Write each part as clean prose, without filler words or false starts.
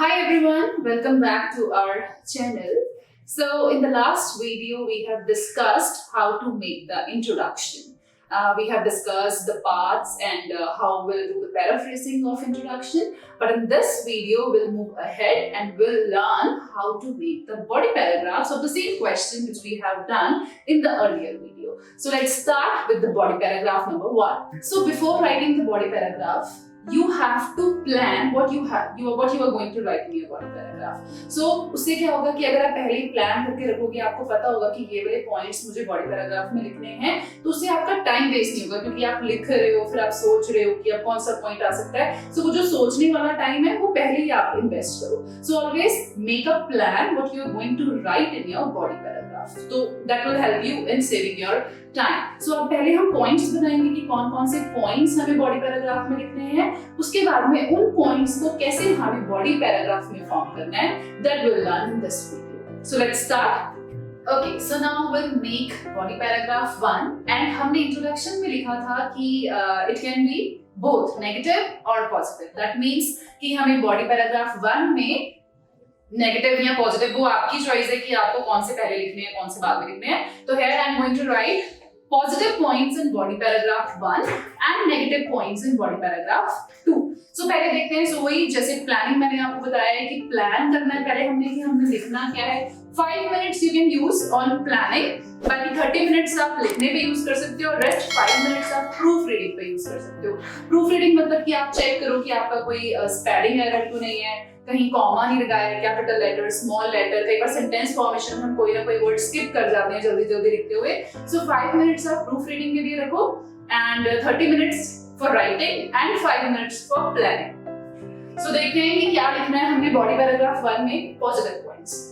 Hi everyone, welcome back to our channel. So in the last video, we have discussed how to make the introduction. We have discussed the parts and how we'll do the paraphrasing of introduction. But in this video, we'll move ahead and we'll learn how to make the body paragraphs of the same question which we have done in the earlier video. So let's start with the body paragraph number 1. So before writing the body paragraph, you have to plan what you are going to write in your body paragraph. So उससे क्या होगा कि अगर आप पहले ही plan करके रखोगे, आपको पता होगा कि ये वाले पॉइंट्स मुझे बॉडी पैराग्राफ में लिखने हैं, तो उससे आपका टाइम वेस्ट नहीं होगा क्योंकि आप लिख रहे हो, फिर आप सोच रहे हो कि अब कौन सा पॉइंट आ सकता है. सो वो जो सोचने वाला टाइम है वो पहले ही आप इन्वेस्ट करो. So always make a plan what you are going to write in your body paragraph. तो that will help you in saving your time. So अब पहले हम पॉइंट्स बनाएंगे कि कौन कौन से पॉइंट्स हमें बॉडी पैराग्राफ में लिखने हैं. उसके बाद में उन पॉइंट्स को कैसे हमें बॉडी पैराग्राफ में फॉर्म करना है, that will learn in this video. So let's start. Okay, so now we'll make body paragraph 1 and हमने introduction में लिखा था कि it can be both negative or positive. That means कि हमें body paragraph 1 में नेगेटिव या पॉजिटिव वो आपकी चॉइस है कि आपको कौन से पहले लिखने हैं, कौन से बाद में लिखने हैं. तो here I am going to write positive points in body paragraph 1 and negative points in body paragraph 2. So पहले देखते हैं. So वही जैसे प्लानिंग मैंने आपको बताया है कि प्लान करना है पहले हमने कि हमने लिखना क्या है. 5 minutes you can use on planning, बाकी 30 minutes आप लिखने पे यूज कर सकते हो और रेस्ट 5 minutes आप प्रूफ रीडिंग पे यूज कर सकते हो. प्रूफ रीडिंग मतलब कि आप चेक करो कि आपका कोई स्पेलिंग एरर तो नहीं है, कहीं कॉमा नहीं लगाया है, कैपिटल लेटर, स्मॉल लेटर. कई बार सेंटेंस फॉर्मेशन हम कोई ना कोई वर्ड स्किप कर जाते हैं जल्दी जल्दी लिखते हुए. सो 5 minutes आप प्रूफ रीडिंग के लिए रखो and 30 minutes for writing and 5 minutes for planning. So देखते हैं कि क्या लिखना है हमने बॉडी पैराग्राफ 1 में पॉजिटिव पॉइंट्स.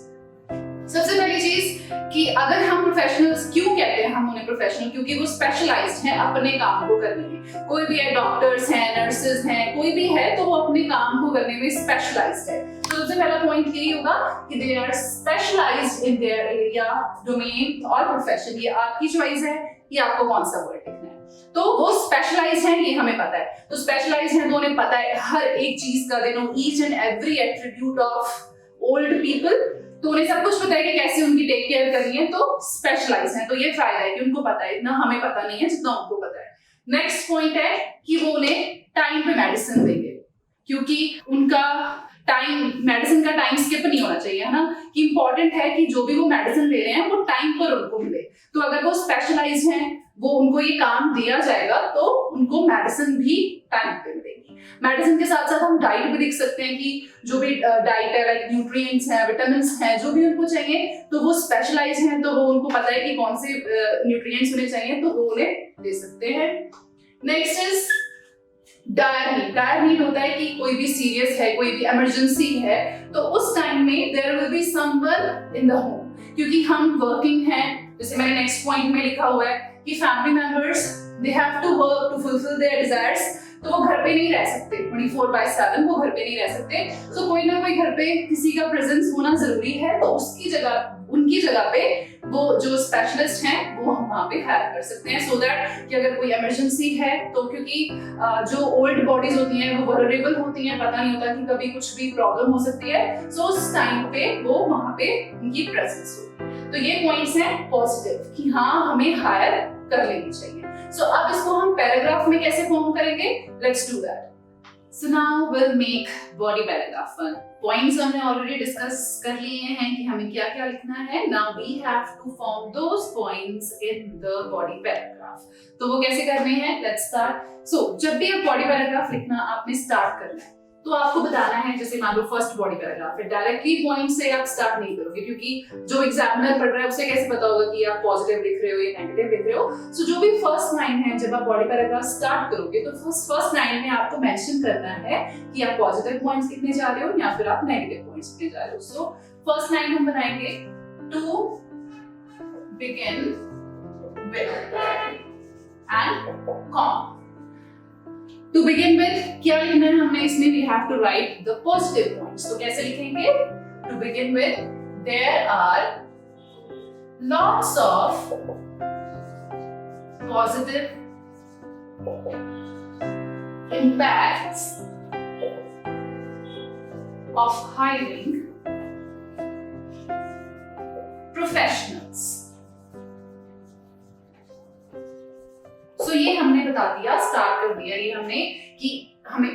सबसे पहली चीज कि अगर हम प्रोफेशनल्स, क्यों कहते हैं हम उन्हें प्रोफेशनल, क्योंकि वो स्पेशलाइज्ड हैं अपने काम को करने में. कोई भी है, डॉक्टर्स हैं, नर्सेज हैं, कोई भी है तो वो अपने काम को करने में स्पेशलाइज्ड है. तो सबसे पहला पॉइंट यही होगा कि they are specialized in their area, domain और प्रोफेशन. ये आपकी चॉइस है कि आपको कौन सा वर्ड लिखना है. तो वो स्पेशलाइज्ड हैं, ये हमें पता है. तो स्पेशलाइज्ड हैं तो उन्हें पता है हर एक चीज का, they know each and every attribute of old people. तो उन्हें सब कुछ पता है कि कैसे उनकी टेक केयर करनी है. तो स्पेशलाइज है. तो ये फायदा है कि उनको पता है, इतना हमें पता नहीं है जितना उनको पता है. नेक्स्ट पॉइंट है कि वो उन्हें टाइम पे मेडिसिन देंगे क्योंकि उनका टाइम, मेडिसिन का टाइम स्किप नहीं होना चाहिए, है ना. कि इंपॉर्टेंट है कि जो भी वो मेडिसिन ले रहे हैं वो टाइम पर उनको मिले. तो अगर वो स्पेशलाइज हैं, वो उनको ये काम दिया जाएगा तो उनको मेडिसिन भी टाइम पे मिलेगी. मेडिसिन के साथ साथ हम डाइट भी लिख सकते हैं कि जो भी डाइट है, लाइक न्यूट्रिएंट्स हैं, विटामिन्स हैं, जो भी उनको चाहिए, तो वो स्पेशलाइज हैं तो वो उनको पता है कि कौन से न्यूट्रिएंट्स उन्हें चाहिए तो वो उन्हें दे सकते हैं. Next is dire need. Dire need होता है कि कोई भी सीरियस है, कोई भी इमरजेंसी है, तो उस टाइम में there will be someone in the home. क्योंकि हम वर्किंग हैं, जैसे मैंने नेक्स्ट पॉइंट में लिखा हुआ है कि family members they have to work to fulfil their desires. तो वो घर पे नहीं रह सकते 24/7, वो घर पे नहीं रह सकते. तो कोई ना कोई घर पे किसी का प्रेजेंस होना जरूरी है. तो उसकी जगह, उनकी जगह पे वो जो स्पेशलिस्ट हैं वो हम वहाँ पे हायर कर सकते हैं. सो दैट कि अगर कोई इमरजेंसी है तो, क्योंकि जो ओल्ड बॉडीज होती हैं वो वल्नरेबल होती हैं, पता नहीं होता कि कभी कुछ भी प्रॉब्लम हो सकती है. सो उस टाइम पे वो वहाँ पे उनकी प्रेजेंस होगी. तो ये पॉइंट्स हैं पॉजिटिव कि हाँ हमें हायर कर लेनी चाहिए. सो अब इसको हम पैराग्राफ में कैसे फॉर्म करेंगे, let's do that. So now we'll make body paragraph 1. Points हमने already discuss कर लिए हैं कि हमें क्या क्या लिखना है. Now we have to form those points in the body paragraph. तो वो कैसे करने हैं, let's start. So जब भी आप body paragraph लिखना आपने start करना है तो आपको बताना है, जैसे मान लो फर्स्ट बॉडी पैराग्राफ है, डायरेक्टली पॉइंट से आप स्टार्ट नहीं करोगे क्योंकि जो एग्जामिनर पढ़ रहा है उसे कैसे पता होगा कि आप पॉजिटिव लिख रहे हो या नेगेटिव लिख रहे हो. सो जो भी फर्स्ट लाइन है, जब आप बॉडी पैराग्राफ स्टार्ट करोगे तो फर्स्ट लाइन में आपको मेंशन करना है कि आप पॉजिटिव पॉइंट्स लिखने जा रहे हो या फिर आप नेगेटिव पॉइंट्स लिखने जा रहे हो. सो फर्स्ट लाइन हम बनाएंगे to begin with and comma. To begin with, क्या लिखना है हमने इसमें, we have to write the positive points. तो कैसे लिखेंगे, to begin with, there are lots of positive impacts of hiring professionals. So ये हमने बता दिया, स्टार्ट कर दिया ये हमने कि हमने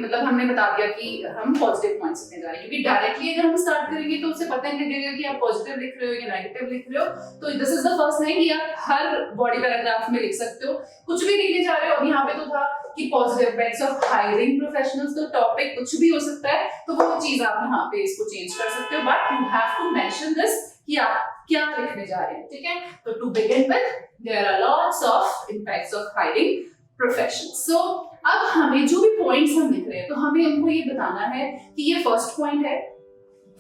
बता दिया कि हम पॉजिटिव पॉइंट्स लिखने जा रहे हैं, क्योंकि डायरेक्टली अगर हम स्टार्ट करेंगे तो उसे पता नहीं लगेगा कि आप पॉजिटिव लिख रहे हो या नेगेटिव लिख रहे हो। तो this is the first thing कि आप हर बॉडी पैराग्राफ में लिख सकते हो, कुछ भी लिखने जा रहे हो। अब यहाँ पे तो था कि positive effects of hiring professionals, तो टॉपिक कुछ भी हो सकता है, तो वो चीज आप यहाँ पे इसको चेंज कर सकते हो, but you have to mention this कि आप क्या लिखने जा रहे हैं, ठीक है। तो to begin with, there are lots of impacts of hiring professionals. So अब हमें जो भी पॉइंट्स हम लिख रहे हैं, तो हमें उनको ये बताना है कि ये फर्स्ट पॉइंट है।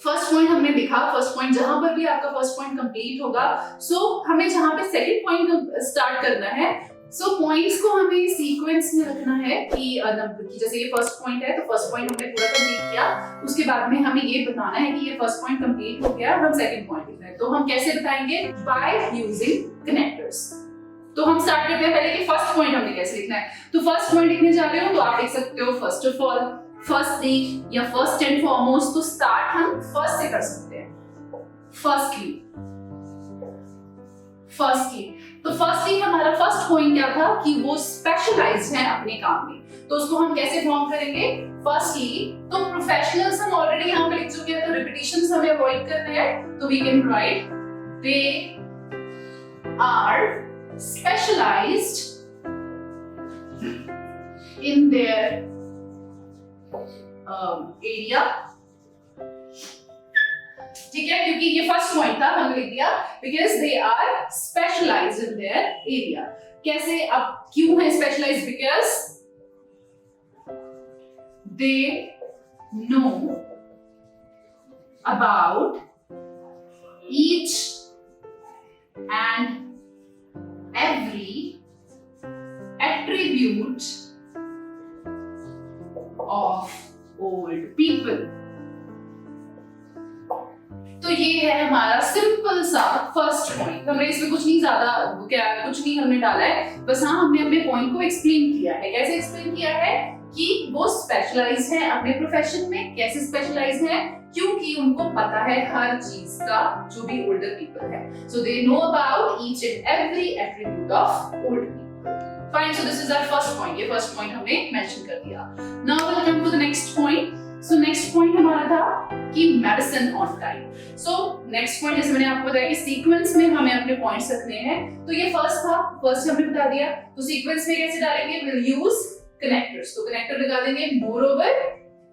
फर्स्ट पॉइंट हमने लिखा, फर्स्ट पॉइंट जहां पर भी आपका फर्स्ट पॉइंट कंप्लीट होगा, सो हमें जहां पे सेकंड पॉइंट स्टार्ट करना है, सो पॉइंट्स को हमें सीक्वेंस में रखना है कि जैसे ये फर्स्ट पॉइंट है, तो फर्स्ट पॉइंट हमने पूरा कंप्लीट किया, उसके बाद में हमें ये बताना है कि ये फर्स्ट पॉइंट कंप्लीट हो गया, हम सेकंड पॉइंट लिख रहे हैं। तो हम कैसे बताएंगे? By using connectors. तो हम स्टार्ट करते हैं पहले कि फर्स्ट पॉइंट हमने कैसे लिखना है। तो फर्स्ट पॉइंट लिखने जा रहे हो तो आप लिख सकते हो फर्स्ट ऑफ ऑल, फर्स्टली या फर्स्ट एंड फॉरमोस्ट। तो स्टार्ट हम फर्स्ट से कर सकते हैं, फर्स्टली। तो फर्स्टली हमारा फर्स्ट पॉइंट क्या था कि वो स्पेशलाइज्ड है अपने काम में, तो उसको हम कैसे फॉर्म करेंगे? फर्स्टली तो प्रोफेशनल्स हम ऑलरेडी यहाँ पे लिख चुके हैं, तो रिपीटिशंस हमें अवॉइड करने हैं, तो we can write they are specialized in their area, ठीक है, क्योंकि ये फर्स्ट पॉइंट था, हमने लिख दिया because they are specialized in their area। कैसे? अब क्यों है specialized? because they know about each and every attribute of old people। तो ये है हमारा सिंपल सा फर्स्ट पॉइंट। हमने इसमें कुछ नहीं हमने डाला है, बस हाँ हमने अपने पॉइंट को एक्सप्लेन किया है। कैसे एक्सप्लेन किया है? कि वो स्पेशलाइज है अपने प्रोफेशन में। कैसे स्पेशलाइज है? क्योंकि उनको पता है हर चीज का, जो भी ओल्डर पीपल है। So they know about each and every attribute of old people. Fine, so this is our first point. ये फर्स्ट पॉइंट हमने मेंशन कर दिया। Now will come to the next point. So next point हमारा था कि medicine on time. So next point, जैसे मैंने आपको बताया कि सीक्वेंस में हमें अपने पॉइंट्स रखने हैं, तो ये फर्स्ट था, फर्स्ट हमने बता दिया। तो सीक्वेंस में कैसे डालेंगे? Will use connectors. तो कनेक्टर लगा देंगे मोर ओवर,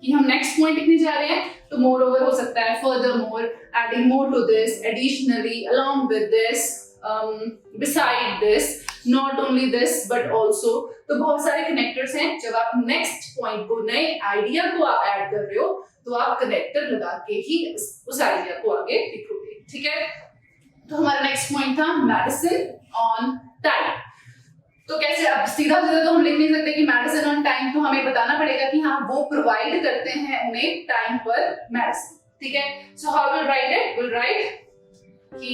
कि हम नेक्स्ट पॉइंट लिखने जा रहे हैं, तो मोर ओवर हो सकता है furthermore, adding more to this, additionally, along with this, beside this, not only this but also. तो बहुत सारे कनेक्टर्स हैं। जब आप नेक्स्ट पॉइंट को, नए आइडिया को आप ऐड कर रहे हो, तो आप कनेक्टर लगा के ही उस आइडिया को आगे लिखोगे, ठीक है। तो हमारा नेक्स्ट पॉइंट था मेडिसिन ऑन टाइम। तो कैसे? अब सीधा सीधा तो हम लिख नहीं सकते कि मेडिसिन ऑन टाइम, तो हमें बताना पड़ेगा कि हाँ वो प्रोवाइड करते हैं उन्हें टाइम पर मेडिसिन, ठीक है। So how will write it? Will write कि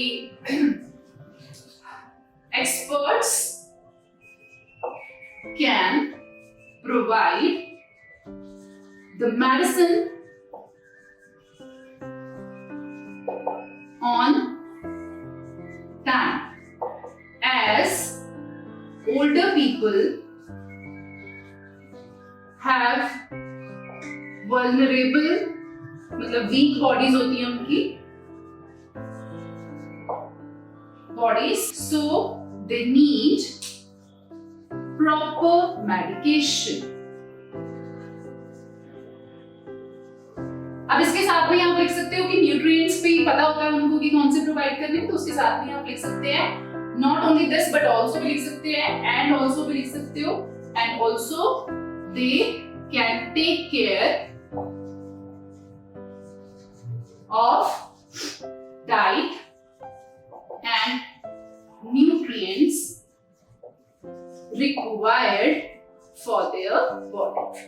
experts can provide the medicine on time as older people have vulnerable, मतलब weak bodies होती हैं उनकी bodies, so they need proper medication। अब इसके साथ में आप लिख सकते हो कि न्यूट्रिएंट्स पे पता होता है उनको कि कौन से प्रोवाइड करने, तो उसके साथ में आप लिख सकते हैं not only this but also भी लिख सकते हैं, एंड ऑल्सो भी लिख सकते हो, and also they can take care of diet and nutrients required for their body।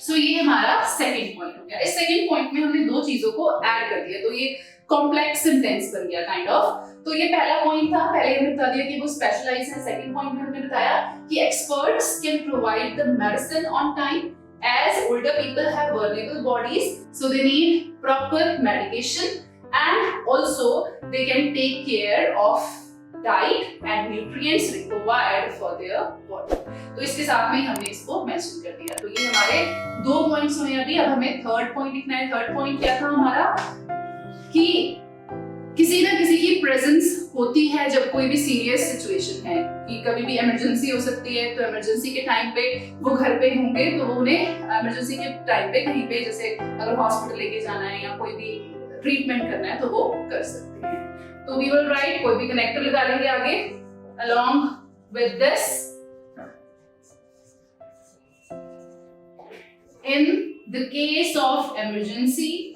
So ये हमारा सेकंड पॉइंट हो गया। इस सेकंड पॉइंट में हमने दो चीजों को ऐड कर दिया, तो ये कॉम्प्लेक्स सेंटेंस बन गया काइंड ऑफ। तो ये पहला पॉइंट था, पहले हमने बता दिया कि वो स्पेशलाइज है। सेकंड पॉइंट में हमने बताया कि experts can provide the medicine on time as older people have vulnerable bodies, so they need proper medication and also they can take care of diet and nutrients required for their body. तो इसके साथ में हमने इसको mention कर दिया। तो ये हमारे 2 पॉइंट्स हुए अभी। अब हमें थर्ड पॉइंट लिखना है। थर्ड पॉइंट क्या था हमारा कि किसी ना किसी की प्रेजेंस होती है जब कोई भी सीरियस सिचुएशन है, कि कभी भी इमरजेंसी हो सकती है। तो इमरजेंसी के टाइम पे वो घर पे होंगे तो वो उन्हें इमरजेंसी के टाइम पे कहीं पे जैसे अगर हॉस्पिटल लेके जाना है या कोई भी ट्रीटमेंट करना है तो वो कर सकते हैं। तो वी विल राइट, कोई भी कनेक्टर लगा लेंगे आगे along with this. In the case of emergency,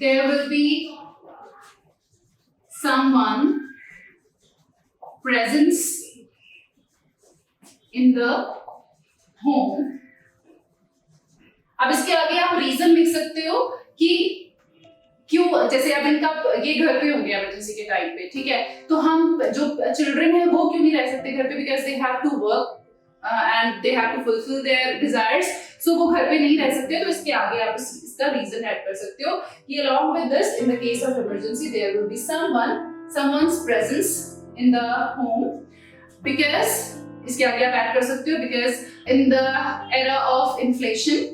there will be someone presence in the home। अब इसके आगे आप रीजन लिख सकते हो कि क्यों, जैसे अब इनका ये घर पे होंगे इमरजेंसी के टाइम पे, ठीक है, तो हम जो चिल्ड्रन है वो क्यों नहीं रह सकते घर पे, because they have to work and they have to fulfil their desires, so वो घर पे नहीं रह सकते। तो इसके आगे आप इसका रीजन ऐड कर सकते हो कि along with this, in the case of emergency, there will be someone's presence in the home, because इसके आगे आप ऐड कर सकते हो because in the era of inflation,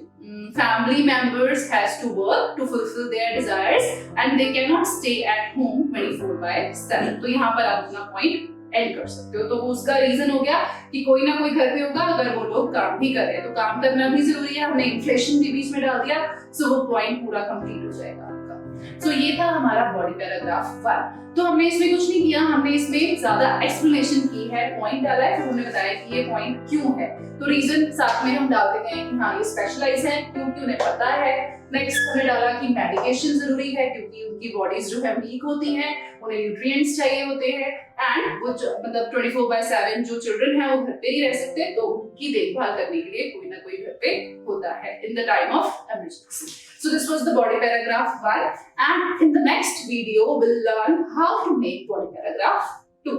family members has to work to fulfill their desires and they cannot stay at home 24/7। तो यहाँ पर आप अपना पॉइंट एंड कर सकते हो। तो उसका रीजन हो गया कि कोई ना कोई घर पे होगा, अगर वो लोग काम भी कर रहे हैं तो काम करना भी जरूरी है। हमने इन्फ्लेशन भी बीच में डाल दिया, सो वो पॉइंट पूरा कंप्लीट हो जाएगा आपका। सो ये था हमारा बॉडी पैराग्राफ 1। तो हमने इसमें कुछ नहीं किया, हमने इसमें ज्यादा एक्सप्लेनेशन की है, पॉइंट डाला है, फिर हमने बताया कि ये पॉइंट क्यों है। तो रीजन साथ में हम डालते गए कि हाँ ये स्पेशलाइज है क्योंकि उन्हें पता है। नेक्स्ट हमने डाला कि मेडिकेशन जरूरी है क्योंकि उनकी बॉडीज जो है वीक होती हैं, उन्हें न्यूट्रिएंट्स चाहिए होते हैं, एंड वो मतलब 24/7 जो चिल्ड्रन है वो घर पे नहीं रह सकते, तो उनकी देखभाल करने के लिए कोई ना कोई घर पे होता है in the time of emergency. So this was the body paragraph 1, and in the next video we'll learn how to make body paragraph 2,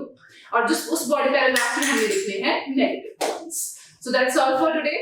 और just उस body paragraph में हमें लिखने हैं negative points। So that's all for today.